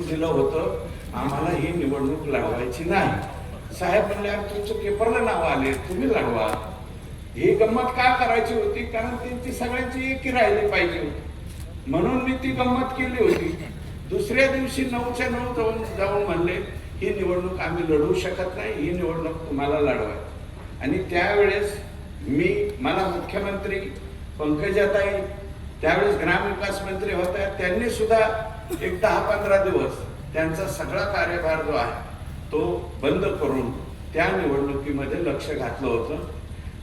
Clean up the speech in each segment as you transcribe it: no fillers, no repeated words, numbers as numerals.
दिलं होतं, आम्हाला ही निवडणूक लढवायची नाही. साहेब म्हणले तुमचं पेपरला नाव आले, तुम्ही लढवा. ही गंमत का करायची होती? कारण त्यांची सगळ्यांची एकी राहिली पाहिजे होती, म्हणून मी ती गंमत केली होती. दुसऱ्या दिवशी 9च्या 9 जाऊन म्हणले ही निवडणूक आम्ही लढवू शकत नाही, ही निवडणूक तुम्हाला लढवाय. आणि त्यावेळेस मला मुख्यमंत्री पंकजाताई, त्यावेळेस ग्रामविकास मंत्री होत्या, त्यांनी सुद्धा एक 10-15 दिवस त्यांचा सगळा कार्यभार जो आहे तो बंद करून त्या निवडणुकीमध्ये लक्ष घातलं होतं.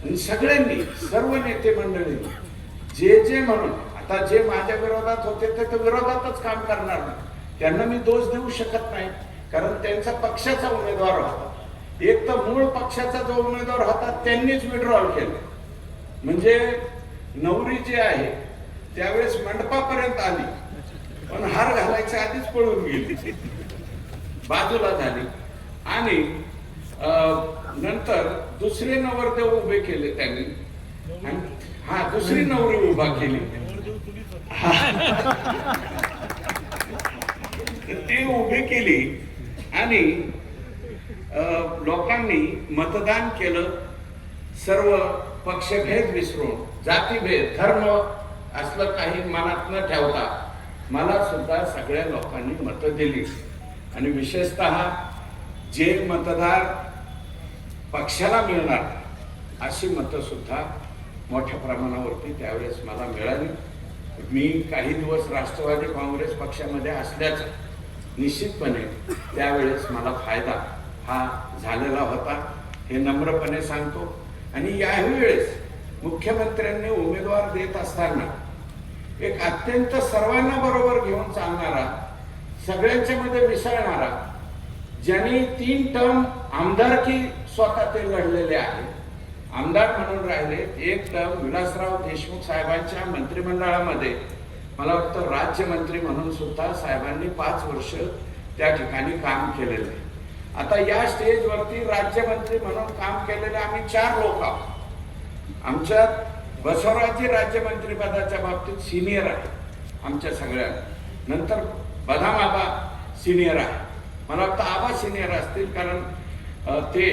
आणि सगळ्यांनी, सर्व नेते मंडळींनी जे म्हणून, आता जे माझ्या विरोधात होते ते तर विरोधातच काम करणार नाही, त्यांना मी दोष देऊ शकत नाही, कारण त्यांचा पक्षाचा उमेदवार होता. एक तर मूळ पक्षाचा जो उमेदवार होता त्यांनीच विड्रॉल केलं. म्हणजे नवरी जी आहे त्यावेळेस मंडपापर्यंत आली, पण हार घालायच्या आधीच पळून गेली, बाजूला झाली. आणि नंतर दुसरे नवरदेव उभे केले त्यांनी, दुसरी नवरी उभा केली, ती उभी केली. आणि लोकांनी मतदान केलं, सर्व पक्षभेद विसरून, जातीभेद, धर्म असलं काही मनात न ठेवता मला सुद्धा सगळ्या लोकांनी मतं दिली. आणि विशेषतः जे मतदार पक्षाला मिळणार अशी मतं सुद्धा मोठ्या प्रमाणावरती त्यावेळेस मला मिळाली. मी काही दिवस राष्ट्रवादी काँग्रेस पक्षामध्ये असल्याचं निश्चितपणे त्यावेळेस मला फायदा हा झालेला होता, हे नम्रपणे सांगतो. आणि यावेळेस मुख्यमंत्र्यांनी उमेदवार देत असताना एक अत्यंत सर्वांना बरोबर घेऊन चालणारा, सगळ्यांच्या मध्ये मिसळणारा, ज्यांनी 3 टर्म आमदारकी स्वतः ते लढलेले आहे, आमदार म्हणून राहिले. 1 टर्म विलासराव देशमुख साहेबांच्या मंत्रिमंडळामध्ये मला वाटतं राज्यमंत्री म्हणून सुद्धा साहेबांनी 5 वर्ष त्या ठिकाणी काम केलेलं आहे. आता या स्टेजवरती राज्यमंत्री म्हणून काम केलेले आम्ही 4 लोक आहोत. आमच्यात बसवराजी राज्यमंत्री पदाच्या बाबतीत सिनियर आहे आमच्या सगळ्यांना. नंतर बदाम आबा सिनियर आहे, मला वाटतं आबा सिनियर असतील, कारण ते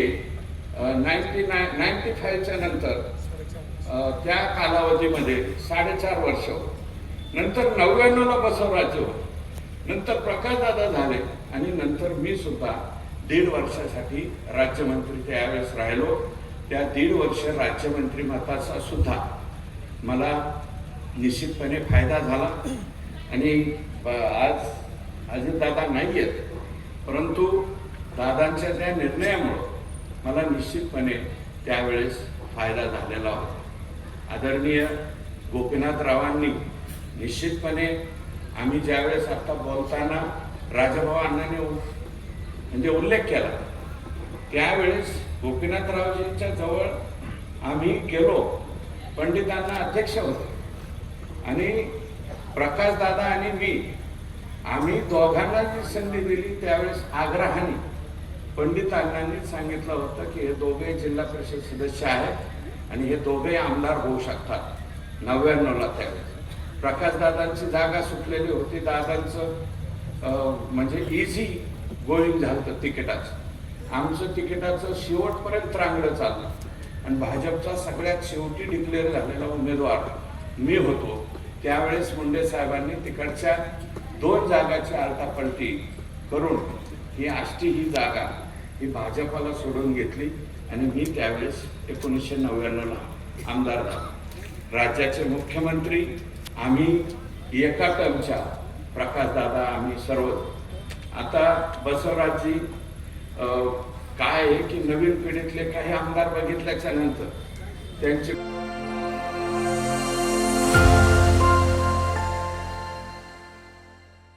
95च्या नंतर त्या कालावधीमध्ये 4.5 वर्ष. नंतर 99ला बसवराजी होते, नंतर प्रकाशदादा झाले, आणि नंतर मी सुद्धा 1.5 वर्षासाठी राज्यमंत्री त्यावेळेस राहिलो. त्या 1.5 वर्ष राज्यमंत्री मताचा सुद्धा मला निश्चितपणे फायदा झाला. आणि आज अजितदादा नाही आहेत, परंतु दादांच्या त्या निर्णयामुळं मला निश्चितपणे त्यावेळेस फायदा झालेला होता. आदरणीय गोपीनाथरावांनी निश्चितपणे, आम्ही ज्यावेळेस आता बोलताना राजाभाऊ अण्णांनी म्हणजे उल्लेख केला, त्यावेळेस गोपीनाथरावजींच्या जवळ आम्ही गेलो, पंडितांना अध्यक्ष होते, आणि प्रकाशदादा आणि मी, आम्ही दोघांना जी संधी दिली त्यावेळेस आग्रहाने पंडित अण्णांनी सांगितलं होतं की हे दोघे जिल्हा परिषद सदस्य आहेत आणि हे दोघे आमदार होऊ शकतात. 99ला त्यावेळेस प्रकाशदादांची जागा सुटलेली होती, दादांचं म्हणजे इझी गोळींग झालं होतं तिकिटाचं. आमचं तिकिटाचं शेवटपर्यंत रांगडं चाललं, आणि भाजपचा सगळ्यात शेवटी डिक्लेअर झालेला उमेदवार मी होतो. त्यावेळेस मुंडे साहेबांनी तिकडच्या 2 जागाची आलटापलटी करून ही आष्टी ही जागा ही भाजपाला सोडून घेतली, आणि मी त्यावेळेस 1999ला आमदार झालो. राज्याचे मुख्यमंत्री आम्ही एका टर्मच्या, प्रकाशदादा आम्ही सर्व. आता बसवराजजी काय आहे की नवीन पिढीतले काही आमदार बघितल्याच्या नंतर त्यांचे